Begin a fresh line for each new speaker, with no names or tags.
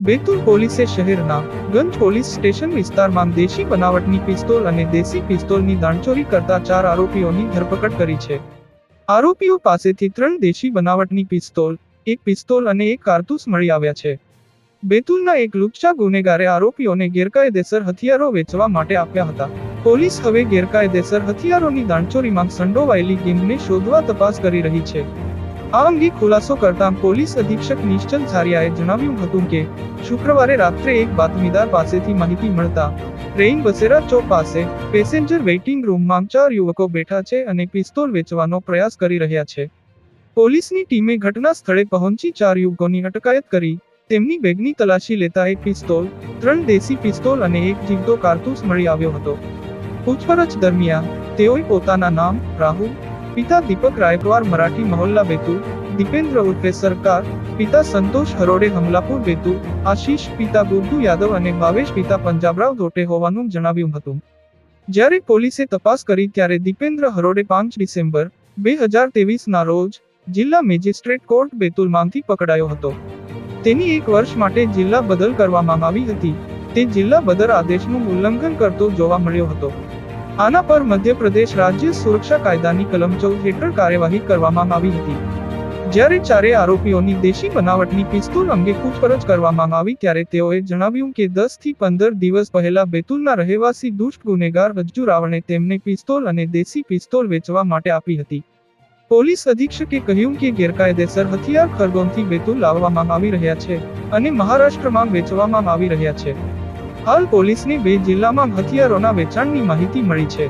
બેતુલ પોલીસે શહેરના ગંજ police station વિસ્તારમાં દેશી બનાવટની પિસ્તોલ અને દેશી પિસ્તોલની દાણચોરી કરતા 4 આરોપીઓની ધરપકડ કરી છે। આરોપીઓ પાસેથી 3 દેશી બનાવટની પિસ્તોલ, 1 પિસ્તોલ અને 1 કારતૂસ મળી આવ્યા છે। બેતુલના એક લુચ્ચા ગુનેગારે આરોપીઓને ગેરકાયદેસર હથિયારો વેચવા માટે આપ્યા હતા। પોલીસ હવે ગેરકાયદેસર હથિયારોની દાણચોરીમાં સંડોવાયેલી ગેંગને શોધવા તપાસ કરી રહી છે। આ અંગે ખુલાસો કરતા પોલીસ અધિક્ષક નિશ્ચલ ઝારિયાએ જણાવ્યું હતું કે શુક્રવારે રાત્રે એક બાતમીદાર પાસેથી માહિતી મળતા ટ્રેન બસેરા ચોક પાસે પેસેન્જર વેઇટિંગ રૂમમાં 4 યુવકો બેઠા છે અને પિસ્તોલ વેચવાનો પ્રયાસ કરી રહ્યા છે। પોલીસની ટીમે ઘટના સ્થળે પહોંચી 4 યુવકોની અટકાયત કરી તેમની બેગની તલાશી લેતા 1 પિસ્તોલ, 3 દેશી પિસ્તોલ અને 1 જીવતો કારતૂસ મળી આવ્યો હતો। પૂછપરછ દરમિયાન તેઓએ પોતાના નામ રાહુલ, પિતા દીપક રાયકવાર મરાઠી મહોલ્લા બેતુલ, દીપેન્દ્ર ઉર્ફે સરકાર, પિતા સંતોષ હરોડે હમલાપુર બેતુલ, આશીષ પિતા ગુડ્ડુ યાદવ અને ભાવેશ પિતા પંજાબરાવ ધોટે હોવાનું જણાવ્યું હતું। જ્યારે પોલીસે તપાસ કરી ત્યારે દીપેન્દ્ર હરોડે 5 ડિસેમ્બર 2023ના રોજ જિલ્લા મેજિસ્ટ્રેટ કોર્ટ બેતુલમાંથી પકડાયો હતો। તેની 1 વર્ષ માટે જિલ્લા બદલ કરવામાં આવી હતી। તે જિલ્લા બદર આદેશનું ઉલ્લંઘન કરતો જોવા મળ્યો હતો। આના પર મધ્યપ્રદેશ રાજ્ય સુરક્ષા કાયદાની કલમ 14 હેઠળ કાર્યવાહી કરવામાં આવી હતી। જ્યારે 4 આરોપીઓની દેશી બનાવટની પિસ્તોલ અંગે પૂછપરછ કરવામાં આવી ત્યારે તેઓએ જણાવ્યું કે 10 થી 15 દિવસ પહેલા બેતુલના રહેવાસી દુષ્ટ ગુનેગાર રજ્જુ રાવણે તેમને પિસ્તોલ અને દેશી પિસ્તોલ વેચવા માટે આપી હતી। પોલીસ અધિક્ષકે કહ્યું કે ગેરકાયદેસર હથિયાર ખરગોનથી બેતુલ લાવવામાં આવી રહ્યા છે અને મહારાષ્ટ્રમાં વેચવામાં આવી રહ્યા છે। હાલ પોલીસને 2 જિલ્લામાં હથિયારોના વેચાણની માહિતી મળી છે।